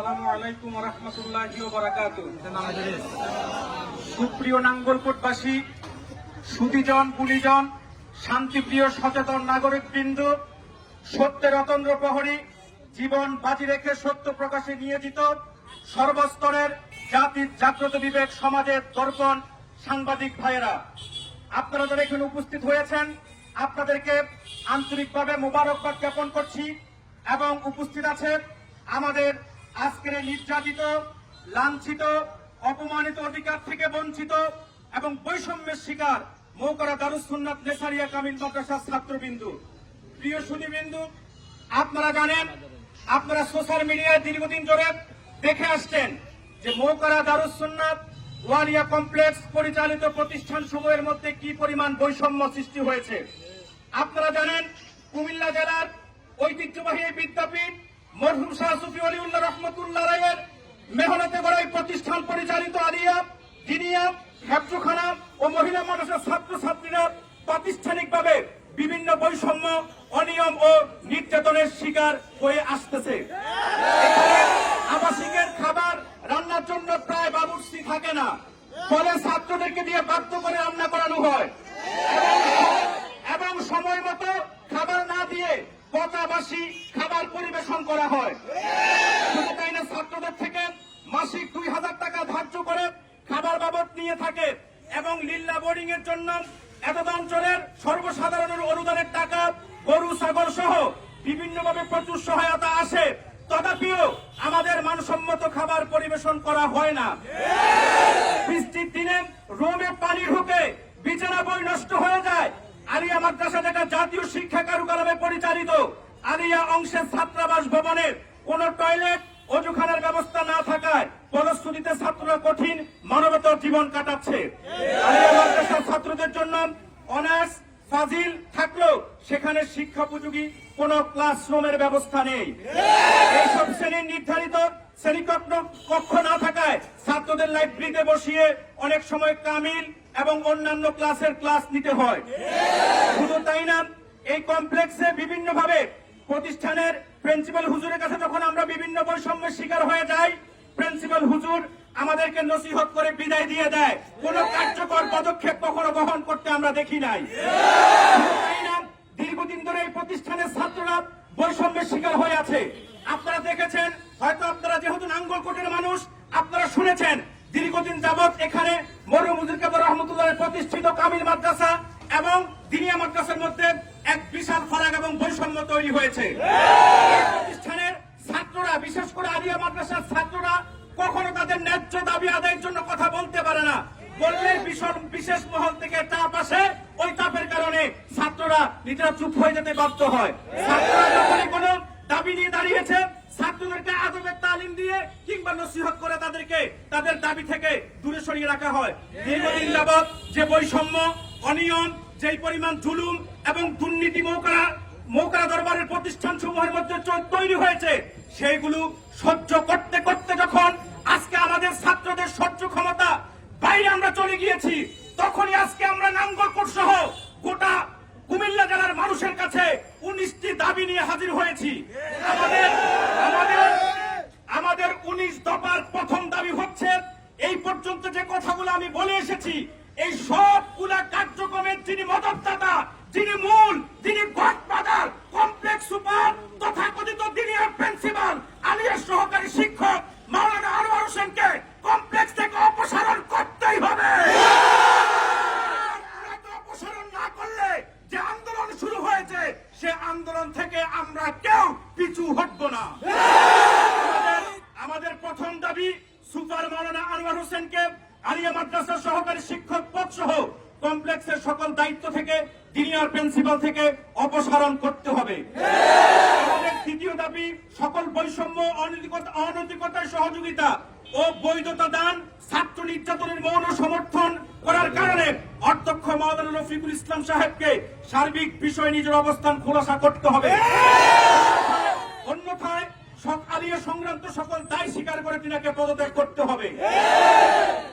আসসালামু আলাইকুম ওয়া রাহমাতুল্লাহি ওয়া বারাকাতুহু। সুপ্রিয় নাঙ্গলকোটবাসী, সুধীজন, গুণীজন, শান্তিপ্রিয় সচেতন নাগরিকবৃন্দ, সত্যের অতন্দ্র প্রহরী, জীবন বাজি রেখে সত্য প্রকাশে নিয়োজিত সর্বস্তরের জাতির জাগ্রত বিবেক, সমাজের দর্পণ সাংবাদিক ভাইয়েরা, আপনারা যারা এখানে উপস্থিত হয়েছেন আপনাদেরকে আন্তরিকভাবে মোবারকবাদ জ্ঞাপন করছি। এবং উপস্থিত আছে আমাদের আজকের নির্যাতিত, লাঞ্ছিত, অপমানিত, অধিকার থেকে বঞ্চিত এবং বৈষম্যের শিকার মৌকরা দারুস সুন্নাত নেসারিয়া কামিল মাদ্রাসার ছাত্রবৃন্দ। প্রিয় সুধীবৃন্দু, আপনারা জানেন, আপনারা সোশ্যাল মিডিয়ায় দীর্ঘদিন ধরে দেখে আসছেন যে মৌকরা দারুস সুন্নাত ওয়ালিয়া কমপ্লেক্স পরিচালিত প্রতিষ্ঠান সমূহের মধ্যে কি পরিমাণ বৈষম্য সৃষ্টি হয়েছে। আপনারা জানেন, কুমিল্লা জেলার ঐতিহ্যবাহী বিদ্যাপীঠ মরহুম শাহ সুফি ওলিউল্লাহ রহমতুল্লাহ রায়ের মেহনতে গড়া প্রতিষ্ঠান পরিচালিত আলিয়া, দিনিয়া, হেফজখানা ও মহিলা মাদ্রাসার ছাত্রছাত্রীরা প্রাতিষ্ঠানিকভাবে বিভিন্ন বৈষম্য, অনিয়ম ও নির্যাতনের শিকার হয়ে আসতেছে। আবাসিকের খাবার রান্নার জন্য প্রায় বাবুর্চি থাকে না, ফলে ছাত্রদেরকে দিয়ে বাধ্য করে রান্না করানো হয় এবং সময় মতো খাবার না দিয়ে পচাবাসি খাবার পরিবেশন করা হয়। শুধু তাই না, ছাত্রদের থেকে মাসিক 2000 টাকা ধার্য করে খাবার বাবদ নিয়ে থাকে এবং লিল্লা বোর্ডিং এর জন্য এতদ অঞ্চলের সর্বসাধারণের অনুদানের টাকা, গরু ছাগল সহ বিভিন্নভাবে প্রচুর সহায়তা আসে, তথাপিও আমাদের মানসম্মত খাবার পরিবেশন করা হয় না। বৃষ্টির দিনে রোমে পানি ঢুকে বিছানা বই নষ্ট হয়ে যায়। আলিয়া মাদ্রাসা, যেটা জাতীয় শিক্ষা কার্যক্রমে পরিচালিত, আলিয়া অংশের ছাত্রাবাস ভবনের কোন টয়লেট, অজুখানার ব্যবস্থা না থাকায় ফলশ্রুতিতে ছাত্ররা কঠিন মানবতার জীবন কাটাচ্ছে। আলিয়া মাদ্রাসার ছাত্রদের জন্য অনার্স, ফাজিল থাকলেও সেখানে শিক্ষাপোযোগী কোন ক্লাসরুমের ব্যবস্থা নেই। এইসব শ্রেণীর নির্ধারিত শ্রেণীকক্ষ না থাকায় ছাত্রদের লাইব্রেরিতে বসিয়ে অনেক সময় কামিল এবং অন্যান্য ক্লাসের ক্লাস নিতে হয়। শুধু তাই না, এই কমপ্লেক্সে বিভিন্নভাবে প্রতিষ্ঠানের প্রিন্সিপাল হুজুরের কাছে যখন আমরা বিভিন্ন বৈষম্যের শিকার হয়ে যাই, প্রিন্সিপাল হুজুর আমাদেরকে নসিহত করে বিদায় দিয়ে দেয়, কোন কার্যকর পদক্ষেপ কখনো গ্রহণ করতে আমরা দেখি নাই। দীর্ঘদিন ধরে এই প্রতিষ্ঠানের ছাত্ররা বৈষম্যের শিকার হয়ে আছে। আপনারা দেখেছেন, হয়তো আপনারা যেহেতু নাঙ্গলকোটের মানুষ, আপনারা শুনেছেন দীর্ঘদিন যাবৎ এখানে মরহুম হুজুর কেবল রহমতুল্লাহ প্রতিষ্ঠিত কামিল মাদ্রাসা এবং দিনিয়া মাদ্রাসার মধ্যে এক বিশাল ফারাক এবং বৈষম্য তৈরি হয়েছে। এই প্রতিষ্ঠানের ছাত্ররা, বিশেষ করে আলিয়া মাদ্রাসার ছাত্ররা কখনো তাদের ন্যায্য দাবি আদায়ের জন্য কথা বলতে পারে না। বললে বিশেষ মহল থেকে চাপ আসে, ওই চাপের কারণে ছাত্ররা নিজেরা চুপ হয়ে যেতে বাধ্য হয়। ছাত্ররা যখনই কোনো দাবি নিয়ে দাঁড়িয়েছে, ছাত্রদেরকে আদবের তালিম দিয়ে কিংবা নসিহত করে তাদেরকে তাদের দাবি থেকে দূরে সরিয়ে রাখা হয়। দীর্ঘদিন যাবৎ যে বৈষম্য, অনিয়ম, যেই পরিমাণ জুলুম এবং দুর্নীতি মৌকরা দরবারের প্রতিষ্ঠান সমূহের মধ্যে তৈরি হয়েছে, সেইগুলো সহ্য করতে করতে যখন আজকে আমাদের ছাত্রদের সহ্য ক্ষমতা বাইরে আমরা চলে গিয়েছি, তখনই আজকে আমরা নাঙ্গলকোট সহ গোটা কুমিল্লা জেলার মানুষের কাছে 19টি দাবি নিয়ে হাজির হয়েছি। আমাদের 19 দফার প্রথম দাবি হচ্ছে, এই পর্যন্ত যে কথাগুলো আমি বলে এসেছি, এই সবগুলা কার্যক্রমের যিনি মদতদাতা, যিনি মূল, যিনি গডফাদার, কমপ্লেক্স সুপার তথাকথিত দিনিয়ার প্রিন্সিপাল, আলিয়ার সহকারী শিক্ষক মাওলানা আনোয়ার হোসেনকে কমপ্লেক্স থেকে অপসারণ করতেই হবে। অপসারণ না করলে যে আন্দোলন শুরু হয়েছে, সে আন্দোলন থেকে আমরা কেউ পিছু হটব না। আমাদের প্রথম দাবি, সুপার মাওলানা আনোয়ার হোসেনকে আলিয়া মাদ্রাসার সহকারী শিক্ষক পদ সহ কমপ্লেক্সের সকল দায়িত্ব থেকে, দিনিয়ার প্রিন্সিপাল থেকে অপসারণ করতে হবে। আমাদের দ্বিতীয় দাবি, সকল বৈষম্য, অনৈতিকতার সহযোগিতা ও বৈধতা দান, ছাত্র নির্যাতনের মৌন সমর্থন করার কারণে অধ্যক্ষ মাওলানা রফিকুল ইসলাম সাহেবকে সার্বিক বিষয়ে নিজের অবস্থান খোলাসা করতে হবে। অন্যথায় আলিয়া সংক্রান্ত সকল দায় স্বীকার করে তিনাকে পদত্যাগ করতে হবে।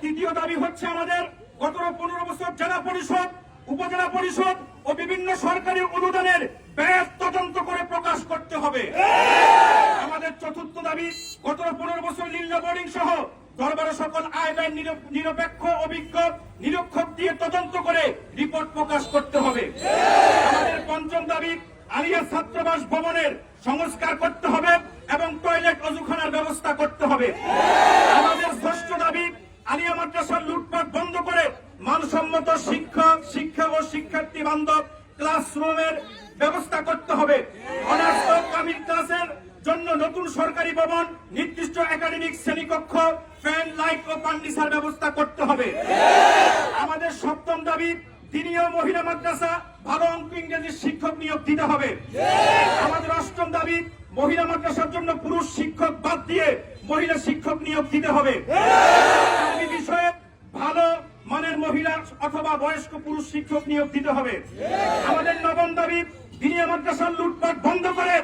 তৃতীয় দাবি হচ্ছে, আমাদের গত 15 বছর জেলা পরিষদ, উপজেলা পরিষদ ও বিভিন্ন সরকারি অনুদানের ব্যয় তদন্ত করে প্রকাশ করতে হবে। আমাদের চতুর্থ দাবি, গত 15 বছর নিম্ন বোর্ডিং সহ দরবারে সকল আইন নিরপেক্ষ অভিজ্ঞ নিরীক্ষক দিয়ে তদন্ত করে রিপোর্ট প্রকাশ করতে হবে। আমাদের পঞ্চম দাবি, আলিয়া ছাত্রাবাস ভবনের সংস্কার করতে হবে এবং টয়লেট অজুখানার ব্যবস্থা করতে হবে। আমাদের ষষ্ঠ দাবি, আলিয়া মাদ্রাসার লুটপাট বন্ধ করে মানসম্মত শিক্ষা ও শিক্ষার্থী বান্ধব ক্লাসরুমের ব্যবস্থা করতে হবে। অনার্স ও কামিল ক্লাসের জন্য নতুন সরকারি ভবন, নির্দিষ্ট একাডেমিক শ্রেণীকক্ষ, ফ্যান, লাইট ও ফার্নিচার ব্যবস্থা করতে হবে। আমাদের সপ্তম দাবি, দিনীয় মহিলা মাদ্রাসা ভালো অঙ্ক ইংরেজি শিক্ষক নিয়োগ দিতে হবে। আমাদের অষ্টম দাবি, মহিলা মাদ্রাসার জন্য পুরুষ শিক্ষক বাদ দিয়ে মহিলা শিক্ষক নিয়োগ দিতে হবে। এই বিষয়ে ভালো মানের মহিলা অথবা বয়স্ক পুরুষ শিক্ষক নিয়োগ দিতে হবে। আমাদের নবম দাবি, দিনীয় মাদ্রাসার লুটপাট বন্ধ করে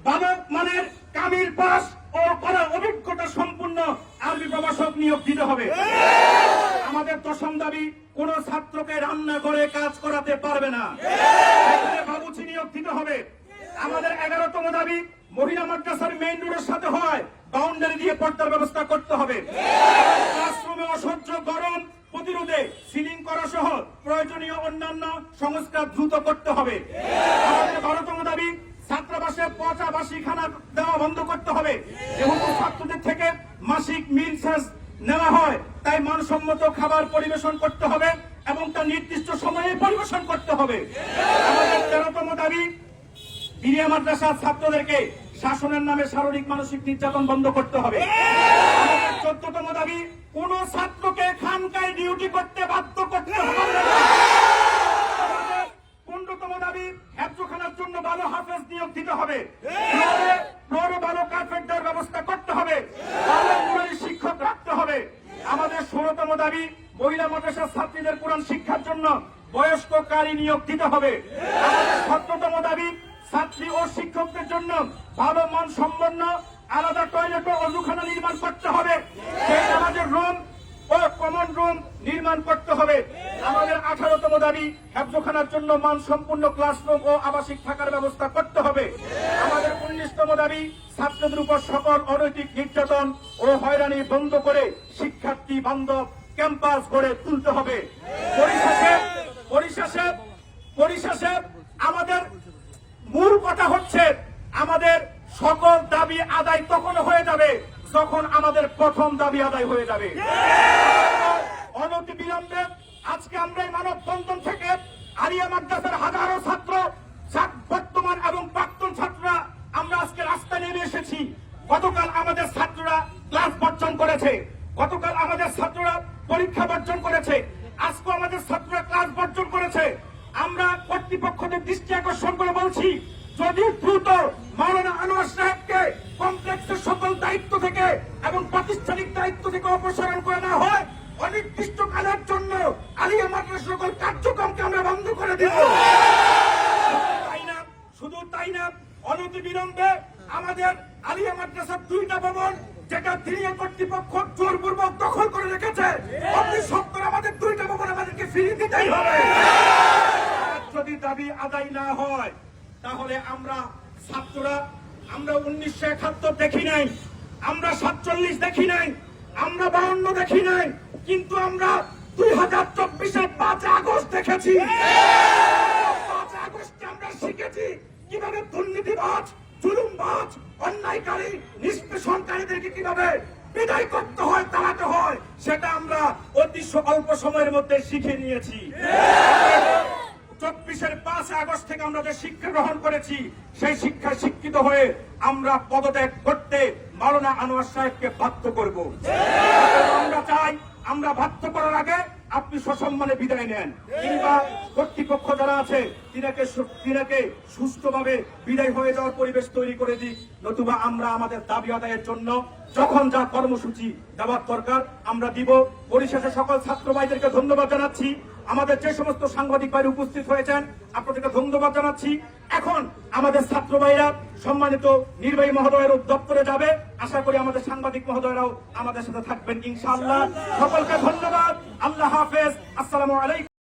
ভালো মানের কামিল পাস ও করা অভিজ্ঞতা সম্পূর্ণ আরবি প্রভাষক নিয়োগ দিতে হবে। আমাদের দশম দাবি, কোন ছাত্রকে রান্না করে কাজ করাতে পারবে না, বাবুচি নিয়োগ দিতে হবে। আমাদের 11তম দাবি, মহিলা মাদ্রাসার মেইন রোডের সাথে হয় বাউন্ডারি দিয়ে পর্দার ব্যবস্থা করতে হবে। ক্লাসরুমে অসহ্য গরম প্রতিরোধে সিলিং করা সহ প্রয়োজনীয় অন্যান্য সংস্কার দ্রুত করতে হবে। আমাদের 12তম দাবি, ছাত্রাবাসে পচা বাসি খানা দেওয়া বন্ধ করতে হবে। যেহেতু ছাত্রদের থেকে মাসিক মিল চার্জ নেওয়া হয়, তাই মানসম্মত খাবার পরিবেশন করতে হবে এবং তা নির্দিষ্ট সময়ে পরিবেশন করতে হবে। আমাদের 13তম দাবি, দিনীয় মাদ্রাসার ছাত্রদেরকে শাসনের নামে শারীরিক মানসিক নির্যাতন বন্ধ করতে হবে। আমাদের 14তম দাবি, কোন ছাত্রকে খানকায় ডিউটি করতে বাধ্য করতে হবে। 15তম দাবি, হেফজখানার জন্য ভালো হাফেজ নিয়োগ দিতে হবে। ভালো কার্পেন্টার ব্যবস্থা করতে হবে। ভালো কুরআনী শিক্ষক রাখতে হবে। আমাদের 16তম দাবি, মহিলা মাদ্রাসার ছাত্রীদের কোরআন শিক্ষার জন্য বয়স্ক কারি নিয়োগ দিতে হবে। আমাদের 17তম দাবি, ছাত্রী ও শিক্ষকদের জন্য ভালো মান সম্পন্ন আলাদা টয়লেট ও অজুখানা নির্মাণ করতে হবে। সেই নামাজের রুম ও কমন রুম নির্মাণ করতে হবে। আমাদের 18তম দাবি, হেফজখানার জন্য মান সম্পূর্ণ ক্লাসরুম ও আবাসিক থাকার ব্যবস্থা করতে হবে। আমাদের 19তম দাবি, ছাত্রদের উপর সকল অনৈতিক নির্যাতন ও হয়রানি বন্ধ করে শিক্ষার্থী বান্ধব ক্যাম্পাস গড়ে তুলতে হবে। পরিশেষে আমাদের মূল কথা হচ্ছে, আমাদের সকল দাবি আদায় তখন হয়ে যাবে যখন আমাদের প্রথম দাবি আদায় হয়ে যাবে। অনতি বিলম্বে আজকে আমরা এই মানববন্ধন থেকে আলিয়া মাদ্রাসার হাজারো ছাত্র, বর্তমান এবং প্রাক্তন ছাত্ররা আমরা আজকে রাস্তায় নেমে এসেছি। গতকাল আমাদের ছাত্ররা ক্লাস বর্জন করেছে, গতকাল আমাদের ছাত্ররা পরীক্ষা বর্জন করেছে, আজকে আমাদের ছাত্ররা ক্লাস বর্জন করেছে। আমরা কর্তৃপক্ষদের দৃষ্টি আকর্ষণ করে বলছি, যদি দ্রুত মাওলানা আনোয়ার সাহেবকে কমপ্লেক্সের সকল দায়িত্ব থেকে এবং প্রাতিষ্ঠানিক দায়িত্ব থেকে অপসারণ করে না হয়, অনির্দিষ্টকালের জন্য আলিয়া মাদ্রাসার সকল কার্যক্রমকে আমরা বন্ধ করে দেব। শুধু তাই না, অনতি বিলম্বে আমাদের আলিয়া মাদ্রাসার 2টা ভবন, যেটা দিনীয় কর্তৃপক্ষ জোরপূর্বক দখল করে রেখেছে, অতি সত্তর আমাদের 2টা ভবন আমাদেরকে ফিরিয়ে দিতেই হবে। যদি দাবি আদায় না হয়, তাহলে আমরা ছাত্ররা, আমরা 1971 দেখি নাই, আমরা 47 দেখি নাই, আমরা 52 দেখি নাই, কিন্তু আমরা 2024-এর 5 আগস্ট দেখেছি। 5 আগস্টে আমরা শিখেছি কিভাবে দুর্নীতিবাজ, জুলুমবাজ, অন্যায়কারী, নিষ্পেষণকারীদেরকে কিভাবে বিদায় করতে হয়, তাড়াতে হয়, সেটা আমরা অতি অল্প সময়ের মধ্যে শিখে নিয়েছি। 24-এর 5 আগস্ট থেকে আমরা যে শিক্ষা গ্রহণ করেছি, সেই শিক্ষায় শিক্ষিত হয়ে আমরা পদত্যাগ করতে মাওলানা আনোয়ার সাহেবকে বাধ্য করব। আমরা চাই, আমরা বাধ্য করার আগে আপনি সসম্মানে বিদায় নেন, কিংবা কর্তৃপক্ষ যারা আছে তিনাকে সুষ্ঠুভাবে বিদায় হয়ে যাওয়ার পরিবেশ তৈরি করে দিক, নতুবা আমরা আমাদের দাবি আদায়ের জন্য যখন যা কর্মসূচি দেওয়ার দরকার আমরা দিব। পরিশেষে সকল ছাত্র ভাইদেরকে ধন্যবাদ জানাচ্ছি। আমাদের যে সমস্ত সাংবাদিক ভাই উপস্থিত হয়েছেন, আপনাদেরকে ধন্যবাদ জানাচ্ছি। এখন আমাদের ছাত্র ভাইরা সম্মানিত নির্বাহী মহোদয়ের দপ্তরে যাবে। আশা করি আমাদের সাংবাদিক মহোদয়রাও আমাদের সাথে থাকবেন ইনশাআল্লাহ। সকলকে ধন্যবাদ। আল্লাহ হাফেজ। আসসালামু আলাইকুম।